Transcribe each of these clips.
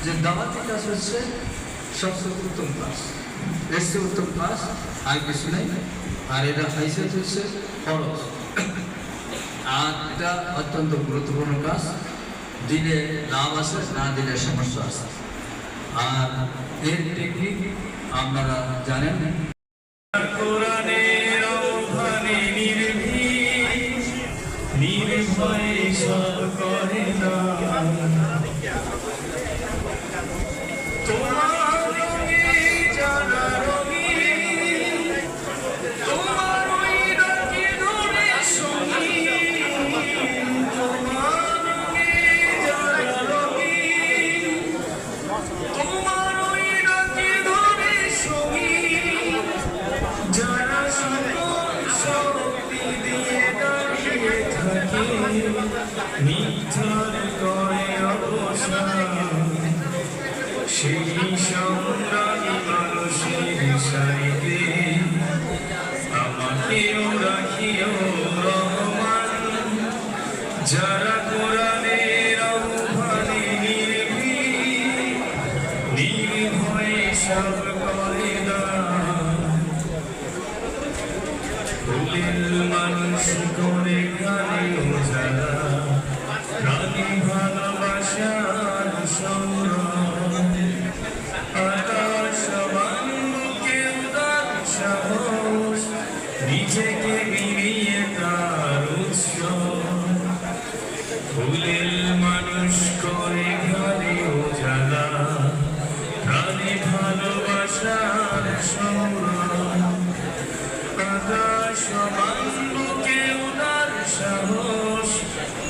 যে দাওয়াতি কাজ হচ্ছে সবচেয়ে উত্তম কাজ, এর চেয়ে উত্তম কাজ আর কিছু নেই। আর এটা হাইসেট হচ্ছে খরচ, আর এটা অত্যন্ত গুরুত্বপূর্ণ কাজ। দিলে লাভ আছে, না দিলে সমস্যা আছে। আর এর টেকনিক আপনারা জানেন। নির্ঝর করে অবসান সেই সংগ্রামী মানুষের সারিতে আমাকেও রাখিও রহমান। যারা কোরআনের আহ্বানে নির্ভয়ে সব করে দান, ভুলের মানুষ করে খালি যারা প্রাণী ভালোবাসার সংগ্রাম। আকাশ বান্ধবকে উদার সাহস, নিজেকে মিলিয়ে তার উৎস। ভুলের মানুষ করে খালি যারা প্রাণী ভালোবাসার সংগ্রাম। আকাশ বান্ধবকে উদার সাহস,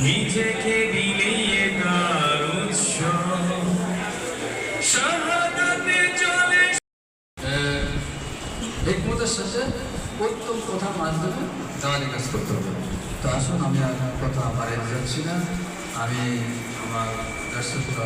নিজেকে বিলিয়ে তার উৎস। শাহাদাতে চলে হিকমতের সাথে উত্তম কথার মাধ্যমে দাওয়াতি কাজ করতে হবে। তো আসুন, আমি আর কথা বাড়িয়ে যাচ্ছি না। আমি আমার দর্শকরা